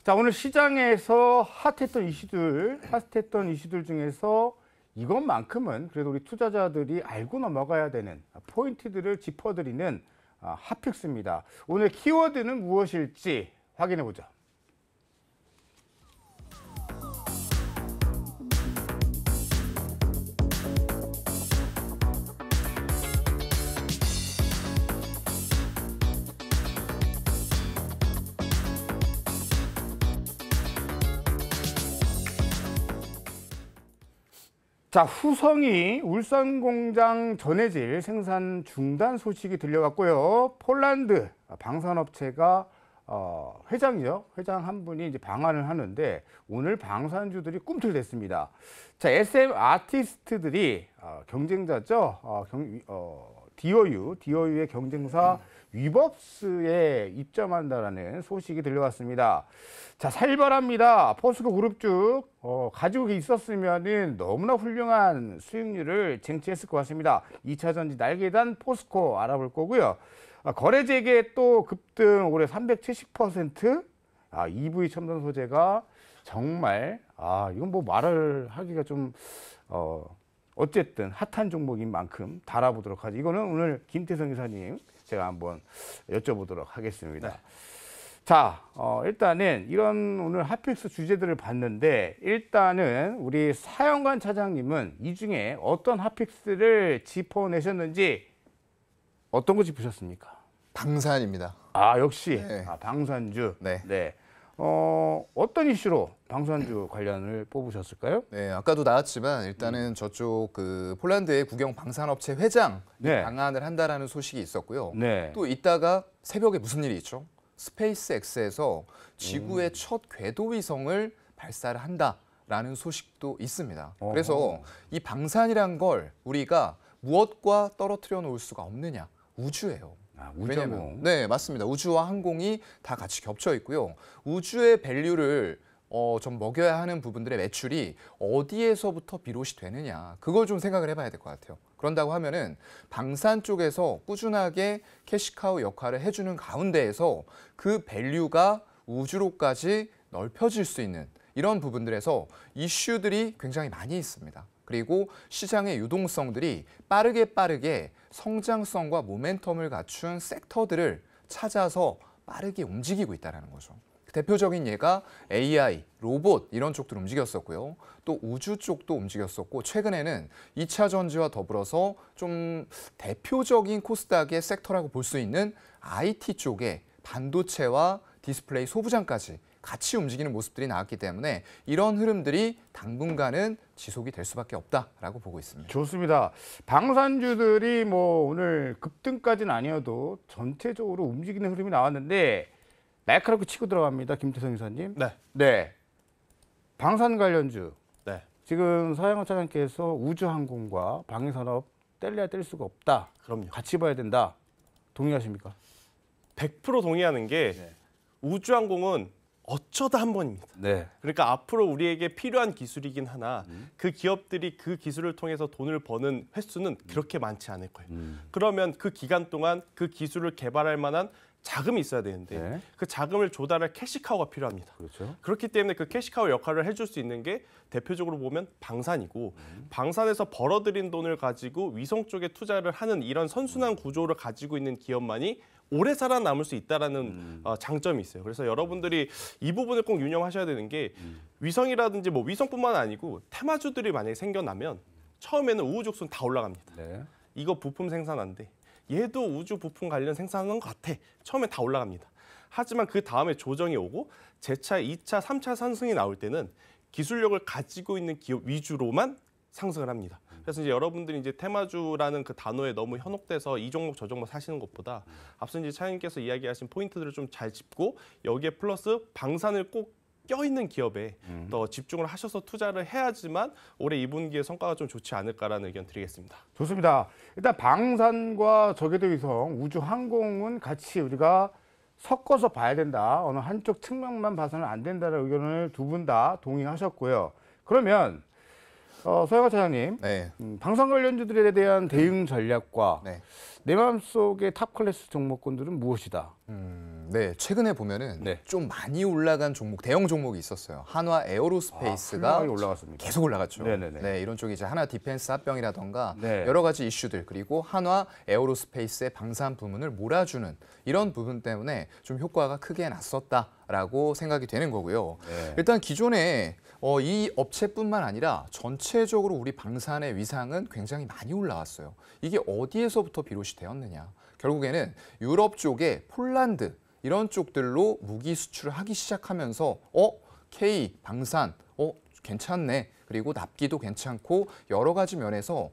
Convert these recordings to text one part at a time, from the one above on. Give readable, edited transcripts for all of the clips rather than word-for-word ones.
자, 오늘 시장에서 핫했던 이슈들 중에서 이것만큼은 그래도 우리 투자자들이 알고 넘어가야 되는 포인트들을 짚어드리는 핫픽스입니다. 오늘 키워드는 무엇일지 확인해 보죠. 자, 후성이 울산 공장 전해질 생산 중단 소식이 들려왔고요. 폴란드 방산업체가 회장 한 분이 이제 방한을 하는데 오늘 방산주들이 꿈틀댔습니다. 자, SM 아티스트들이 경쟁자죠. 디어유의 경쟁사 위법스에 입점한다라는 소식이 들려왔습니다. 자, 살벌합니다. 포스코 그룹주 가지고 있었으면은 너무나 훌륭한 수익률을 쟁취했을 것 같습니다. 2차 전지 날개단 포스코 알아볼 거고요. 거래 재개 또 급등 올해 370%. EV 첨단 소재가 정말 이건 뭐 말을 하기가 좀 어쨌든 핫한 종목인 만큼 달아보도록 하죠. 이거는 오늘 김태성 이사님 제가 한번 여쭤보도록 하겠습니다. 네. 자, 일단은 이런 오늘 핫픽스 주제들을 봤는데 일단은 우리 사연관 차장님은 이 중에 어떤 핫픽스를 짚어내셨는지 어떤 거 짚으셨습니까? 방산입니다. 역시 네. 방산주. 네. 네. 어떤 이슈로 방산주 관련을 뽑으셨을까요? 네, 아까도 나왔지만 일단은 저쪽 그 폴란드의 국영 방산업체 회장이 네. 방한을 한다라는 소식이 있었고요. 네. 또 이따가 새벽에 무슨 일이 있죠? 스페이스X에서 지구의 첫 궤도 위성을 발사를 한다라는 소식도 있습니다. 그래서 이 방산이란 걸 우리가 무엇과 떨어뜨려 놓을 수가 없느냐? 우주예요. 우주항공. 네, 맞습니다. 우주와 항공이 다 같이 겹쳐 있고요. 우주의 밸류를 좀 먹여야 하는 부분들의 매출이 어디에서부터 비롯이 되느냐. 그걸 좀 생각을 해봐야 될 것 같아요. 그런다고 하면은 방산 쪽에서 꾸준하게 캐시카우 역할을 해주는 가운데에서 그 밸류가 우주로까지 넓혀질 수 있는 이런 부분들에서 이슈들이 굉장히 많이 있습니다. 그리고 시장의 유동성들이 빠르게 성장성과 모멘텀을 갖춘 섹터들을 찾아서 빠르게 움직이고 있다는 거죠. 대표적인 예가 AI, 로봇 이런 쪽들 움직였었고요. 또 우주 쪽도 움직였었고 최근에는 2차 전지와 더불어서 좀 대표적인 코스닥의 섹터라고 볼 수 있는 IT 쪽에 반도체와 디스플레이 소부장까지 같이 움직이는 모습들이 나왔기 때문에 이런 흐름들이 당분간은 지속이 될 수밖에 없다라고 보고 있습니다. 좋습니다. 방산주들이 뭐 오늘 급등까지는 아니어도 전체적으로 움직이는 흐름이 나왔는데 날카롭게 치고 들어갑니다. 김태성 이사님. 네. 네. 방산 관련주. 네. 지금 서영원 차장께서 우주항공과 방위산업 뗄래야 뗄 수가 없다. 그럼요. 같이 봐야 된다. 동의하십니까? 100% 동의하는 게 네. 우주항공은 어쩌다 한 번입니다. 네. 그러니까 앞으로 우리에게 필요한 기술이긴 하나 그 기업들이 그 기술을 통해서 돈을 버는 횟수는 그렇게 많지 않을 거예요. 그러면 그 기간 동안 그 기술을 개발할 만한 자금이 있어야 되는데 네. 그 자금을 조달할 캐시카우가 필요합니다. 그렇죠. 그렇기 때문에 그 캐시카우 역할을 해줄 수 있는 게 대표적으로 보면 방산이고 방산에서 벌어들인 돈을 가지고 위성 쪽에 투자를 하는 이런 선순환 구조를 가지고 있는 기업만이 오래 살아남을 수 있다라는 장점이 있어요. 그래서 여러분들이 이 부분을 꼭 유념하셔야 되는 게 위성이라든지 뭐 위성뿐만 아니고 테마주들이 만약에 생겨나면 처음에는 우후죽순 다 올라갑니다. 네. 이거 부품 생산한대. 얘도 우주 부품 관련 생산하는 것 같아. 처음에 다 올라갑니다. 하지만 그 다음에 조정이 오고 재차 2차, 3차 상승이 나올 때는 기술력을 가지고 있는 기업 위주로만 상승을 합니다. 그래서 이제 여러분들이 이제 테마주라는 그 단어에 너무 현혹돼서 이 종목 저 종목 사시는 것보다 앞서 이제 차장님께서 이야기하신 포인트들을 좀 잘 짚고 여기에 플러스 방산을 꼭 껴있는 기업에 더 집중을 하셔서 투자를 해야지만 올해 2분기의 성과가 좀 좋지 않을까라는 의견 드리겠습니다. 좋습니다. 일단 방산과 저궤도 위성, 우주항공은 같이 우리가 섞어서 봐야 된다. 어느 한쪽 측면만 봐서는 안 된다는 의견을 두 분 다 동의하셨고요. 그러면 서영원 차장님, 네. 방산 관련주들에 대한 대응 전략과 네. 내 마음속의 탑 클래스 종목군들은 무엇이다? 네, 최근에 보면은 네. 좀 많이 올라간 종목, 대형 종목이 있었어요. 한화 에어로스페이스가 훌륭하게 올라갔습니다. 계속 올라갔죠. 네네네. 네, 이런 쪽이 이제 한화 디펜스 합병이라던가 네. 여러 가지 이슈들 그리고 한화 에어로스페이스의 방산 부문을 몰아주는 이런 부분 때문에 좀 효과가 크게 났었다라고 생각이 되는 거고요. 네. 일단 기존에 이 업체뿐만 아니라 전체적으로 우리 방산의 위상은 굉장히 많이 올라왔어요. 이게 어디에서부터 비롯이 되었느냐? 결국에는 유럽 쪽에 폴란드 이런 쪽들로 무기 수출을 하기 시작하면서 K 방산 괜찮네. 그리고 납기도 괜찮고 여러 가지 면에서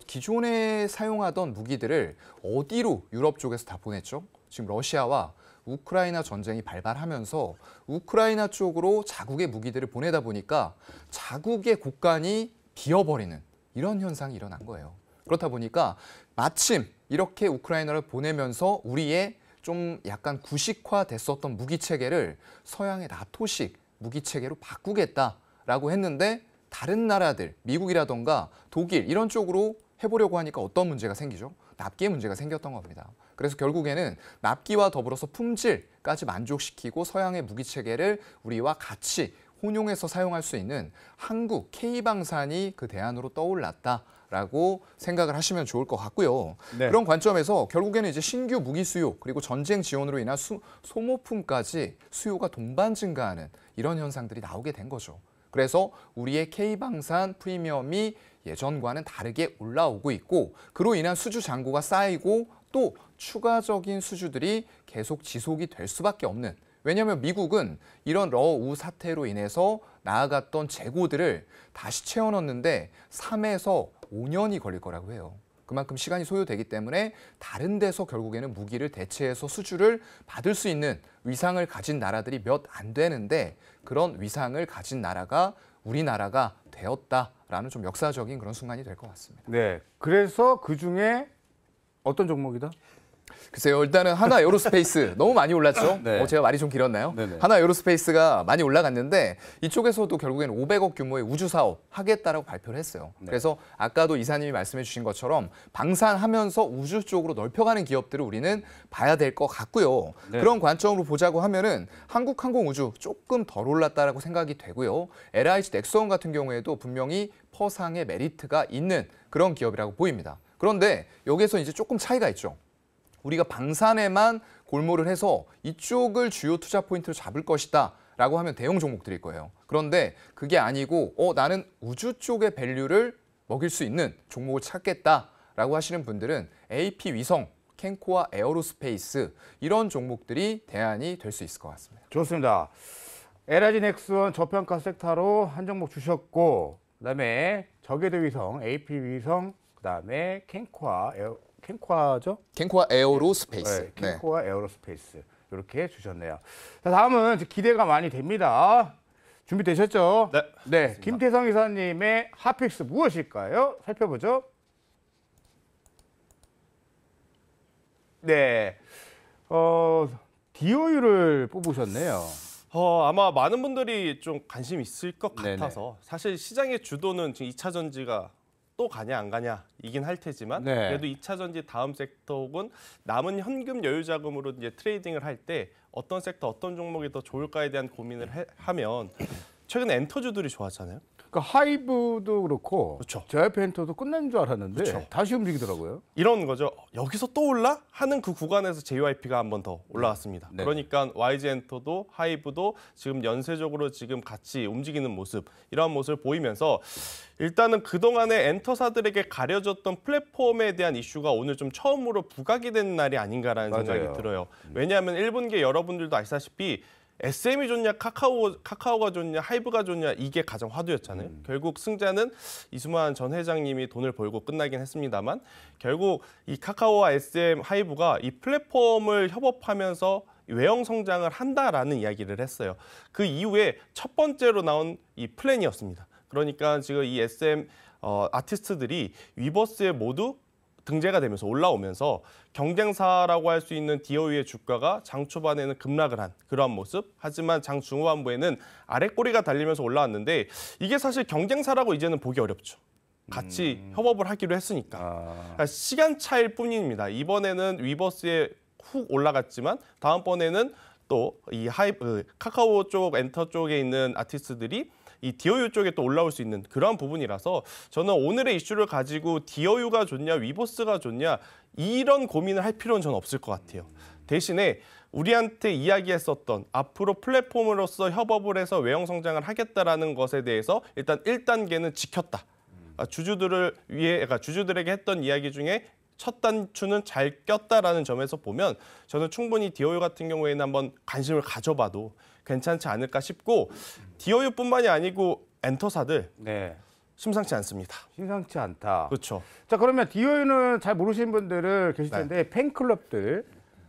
기존에 사용하던 무기들을 어디로 유럽 쪽에서 다 보냈죠? 지금 러시아와 우크라이나 전쟁이 발발하면서 우크라이나 쪽으로 자국의 무기들을 보내다 보니까 자국의 국간이 비어버리는 이런 현상이 일어난 거예요. 그렇다 보니까 마침 이렇게 우크라이나를 보내면서 우리의 좀 약간 구식화됐었던 무기 체계를 서양의 나토식 무기 체계로 바꾸겠다라고 했는데 다른 나라들, 미국이라던가 독일 이런 쪽으로 해보려고 하니까 어떤 문제가 생기죠? 납기의 문제가 생겼던 겁니다. 그래서 결국에는 납기와 더불어서 품질까지 만족시키고 서양의 무기 체계를 우리와 같이 혼용해서 사용할 수 있는 한국 K방산이 그 대안으로 떠올랐다라고 생각을 하시면 좋을 것 같고요. 네. 그런 관점에서 결국에는 이제 신규 무기 수요 그리고 전쟁 지원으로 인한 소모품까지 수요가 동반 증가하는 이런 현상들이 나오게 된 거죠. 그래서 우리의 K방산 프리미엄이 예전과는 다르게 올라오고 있고 그로 인한 수주 잔고가 쌓이고 또 추가적인 수주들이 계속 지속이 될 수밖에 없는 왜냐하면 미국은 이런 러우 사태로 인해서 나아갔던 재고들을 다시 채워 넣는데 3에서 5년이 걸릴 거라고 해요. 그만큼 시간이 소요되기 때문에 다른 데서 결국에는 무기를 대체해서 수주를 받을 수 있는 위상을 가진 나라들이 몇 안 되는데 그런 위상을 가진 나라가 우리나라가 되었다라는 좀 역사적인 그런 순간이 될 것 같습니다. 네. 그래서 그 중에 어떤 종목이다? 글쎄요, 일단은 한화 에어로스페이스 너무 많이 올랐죠? 네. 제가 말이 좀 길었나요? 네네. 한화 에어로스페이스가 많이 올라갔는데 이쪽에서도 결국에는 500억 규모의 우주 사업 하겠다라고 발표를 했어요. 네. 그래서 아까도 이사님이 말씀해 주신 것처럼 방산하면서 우주 쪽으로 넓혀가는 기업들을 우리는 봐야 될 것 같고요. 네. 그런 관점으로 보자고 하면은 한국항공우주 조금 덜 올랐다라고 생각이 되고요. LIG 넥스원 같은 경우에도 분명히 퍼상의 메리트가 있는 그런 기업이라고 보입니다. 그런데 여기에서 이제 조금 차이가 있죠. 우리가 방산에만 골몰을 해서 이쪽을 주요 투자 포인트로 잡을 것이다 라고 하면 대형 종목들일 거예요. 그런데 그게 아니고 나는 우주 쪽의 밸류를 먹일 수 있는 종목을 찾겠다라고 하시는 분들은 AP 위성, 캔코아 에어로스페이스 이런 종목들이 대안이 될 수 있을 것 같습니다. 좋습니다. LIG 넥스원 저평가 섹터로 한 종목 주셨고 그다음에 저궤도 위성, AP 위성, 그다음에 캔코아죠? 캔코아 에어로스페이스. 네, 캔코아 에어로스페이스 이렇게 주셨네요. 자, 다음은 기대가 많이 됩니다. 준비되셨죠? 네. 네, 김태성 이사님의 핫픽스 무엇일까요? 살펴보죠. 네, DOU를 뽑으셨네요. 아마 많은 분들이 좀 관심 있을 것 네네. 같아서 사실 시장의 주도는 지금 2차 전지가 또 가냐 안 가냐 이긴 할 테지만 네. 그래도 2차 전지 다음 sek터 혹은 남은 현금 여유 자금으로 이제 트레이딩을 할 때 어떤 섹터 어떤 종목이 더 좋을까에 대한 고민을 하면 최근에 엔터주들이 좋았잖아요. 그러니까 하이브도 그렇고 그렇죠. 제이펜터도 끝난 줄 알았는데 그렇죠. 다시 움직이더라고요. 이런 거죠. 여기서 또 올라? 하는 그 구간에서 JYP가 한 번 더 올라왔습니다. 네. 그러니까 YG엔터도 하이브도 지금 연쇄적으로 지금 같이 움직이는 모습, 이런 모습을 보이면서 일단은 그동안에 엔터사들에게 가려졌던 플랫폼에 대한 이슈가 오늘 좀 처음으로 부각이 된 날이 아닌가라는 맞아요. 생각이 들어요. 왜냐하면 1분기에 여러분들도 아시다시피 SM이 좋냐, 카카오가 좋냐, 하이브가 좋냐 이게 가장 화두였잖아요. 결국 승자는 이수만 전 회장님이 돈을 벌고 끝나긴 했습니다만 결국 이 카카오와 SM, 하이브가 이 플랫폼을 협업하면서 외형 성장을 한다라는 이야기를 했어요. 그 이후에 첫 번째로 나온 이 플랜이었습니다. 그러니까 지금 이 SM 아티스트들이 위버스에 모두 등재가 되면서 올라오면서 경쟁사라고 할 수 있는 DOU의 주가가 장 초반에는 급락을 한 그러한 모습. 하지만 장 중후반부에는 아랫꼬리가 달리면서 올라왔는데 이게 사실 경쟁사라고 이제는 보기 어렵죠. 같이 협업을 하기로 했으니까. 아, 그러니까 시간 차일 뿐입니다. 이번에는 위버스의 훅 올라갔지만 다음번에는 또 이 카카오 쪽 엔터 쪽에 있는 아티스트들이 이 디어유 쪽에 또 올라올 수 있는 그런 부분이라서 저는 오늘의 이슈를 가지고 디어유가 좋냐 위버스가 좋냐 이런 고민을 할 필요는 저는 없을 것 같아요. 대신에 우리한테 이야기했었던 앞으로 플랫폼으로서 협업을 해서 외형 성장을 하겠다라는 것에 대해서 일단 1단계는 지켰다. 주주들을 위해, 그러니까 주주들에게 했던 이야기 중에 첫 단추는 잘 꼈다라는 점에서 보면 저는 충분히 디어유 같은 경우에는 한번 관심을 가져봐도 괜찮지 않을까 싶고 디어유뿐만이 아니고 엔터사들 네. 심상치 않습니다. 심상치 않다. 그렇죠. 자, 그러면 디어유는 잘 모르시는 분들을 계실 텐데 팬클럽들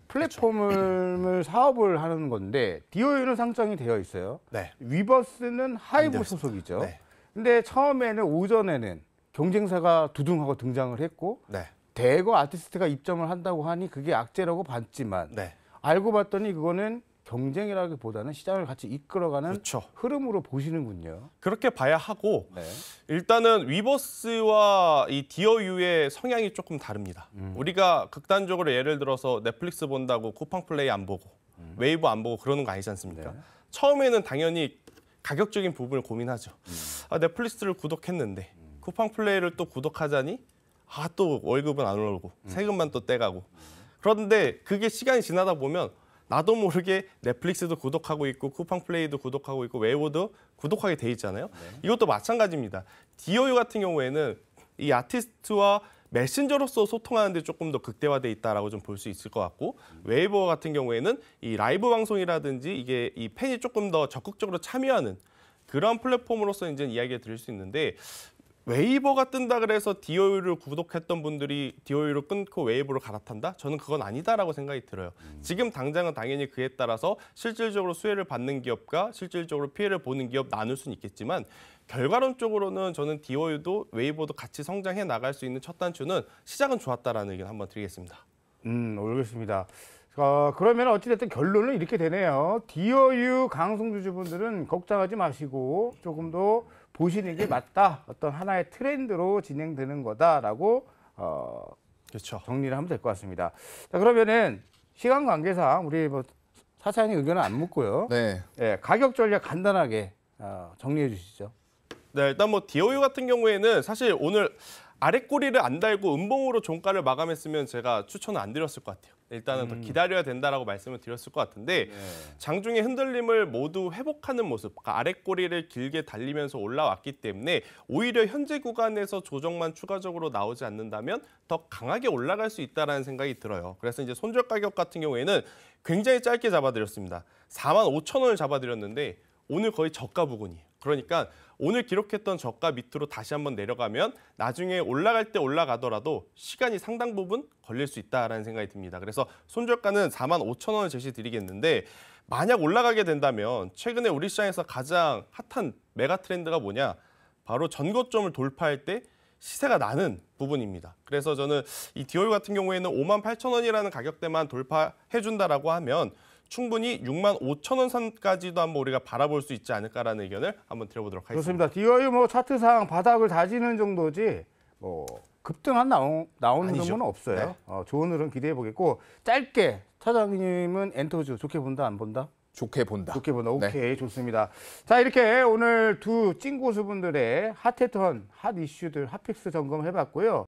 플랫폼을 사업을 하는 건데 디어유는 상장이 되어 있어요. 네. 위버스는 하이브 되어 있습니다. 소속이죠. 네. 근데 처음에는 오전에는 경쟁사가 두둥하고 등장을 했고 네. 대거 아티스트가 입점을 한다고 하니 그게 악재라고 봤지만 네. 알고 봤더니 그거는 경쟁이라기보다는 시장을 같이 이끌어가는 그렇죠. 흐름으로 보시는군요. 그렇게 봐야 하고 네. 일단은 위버스와 이 디어유의 성향이 조금 다릅니다. 우리가 극단적으로 예를 들어서 넷플릭스 본다고 쿠팡 플레이 안 보고 웨이브 안 보고 그러는 거 아니지 않습니까? 네. 처음에는 당연히 가격적인 부분을 고민하죠. 넷플릭스를 구독했는데 쿠팡 플레이를 또 구독하자니 또 월급은 안 오르고 세금만 또 떼가고 그런데 그게 시간이 지나다 보면 나도 모르게 넷플릭스도 구독하고 있고 쿠팡 플레이도 구독하고 있고 웨이브도 구독하게 돼 있잖아요. 이것도 마찬가지입니다. 디어유 같은 경우에는 이 아티스트와 메신저로서 소통하는 데 조금 더 극대화돼 있다라고 좀 볼 수 있을 것 같고 웨이버 같은 경우에는 이 라이브 방송이라든지 이게 이 팬이 조금 더 적극적으로 참여하는 그런 플랫폼으로서 이제 이야기를 드릴 수 있는데 웨이버가 뜬다 그래서 디어유를 구독했던 분들이 디어유를 끊고 웨이버로 갈아탄다? 저는 그건 아니다라고 생각이 들어요. 지금 당장은 당연히 그에 따라서 실질적으로 수혜를 받는 기업과 실질적으로 피해를 보는 기업 나눌 수는 있겠지만 결과론적으로는 저는 디어유도 웨이버도 같이 성장해 나갈 수 있는 첫 단추는 시작은 좋았다라는 의견 한번 드리겠습니다. 알겠습니다. 그러면 어찌됐든 결론은 이렇게 되네요. 디어유 강성주주분들은 걱정하지 마시고 조금 더 보시는 게 맞다. 어떤 하나의 트렌드로 진행되는 거다라고 그렇죠. 정리를 하면 될 것 같습니다. 자, 그러면은 시간 관계상 우리 뭐 사장님 의견은 안 묻고요. 네. 예, 가격 전략 간단하게 정리해 주시죠. 네, 일단 뭐 디어유 같은 경우에는 사실 오늘 아랫꼬리를 안 달고 음봉으로 종가를 마감했으면 제가 추천을 안 드렸을 것 같아요. 일단은 더 기다려야 된다라고 말씀을 드렸을 것 같은데 장중에 흔들림을 모두 회복하는 모습, 그러니까 아랫꼬리를 길게 달리면서 올라왔기 때문에 오히려 현재 구간에서 조정만 추가적으로 나오지 않는다면 더 강하게 올라갈 수 있다는 생각이 들어요. 그래서 이제 손절 가격 같은 경우에는 굉장히 짧게 잡아드렸습니다. 45,000원을 잡아드렸는데 오늘 거의 저가 부근이에요. 그러니까 오늘 기록했던 저가 밑으로 다시 한번 내려가면 나중에 올라갈 때 올라가더라도 시간이 상당 부분 걸릴 수 있다라는 생각이 듭니다. 그래서 손절가는 45,000원을 제시드리겠는데 만약 올라가게 된다면 최근에 우리 시장에서 가장 핫한 메가 트렌드가 뭐냐? 바로 전고점을 돌파할 때 시세가 나는 부분입니다. 그래서 저는 이 디어유 같은 경우에는 58,000원이라는 가격대만 돌파해준다라고 하면 충분히 65,000원 선까지도 한번 우리가 바라볼 수 있지 않을까라는 의견을 한번 드려보도록 하겠습니다. 좋습니다. 디어유 뭐 차트상 바닥을 다지는 정도지 뭐 급등한 나오는 아니죠. 흐름은 없어요. 네. 좋은 흐름 기대해 보겠고 짧게 차장님은 엔터주 좋게 본다 안 본다? 좋게 본다. 좋게 본다. 네. 오케이 좋습니다. 자 이렇게 오늘 두 찐고수분들의 핫했던 핫 이슈들 핫픽스 점검해봤고요.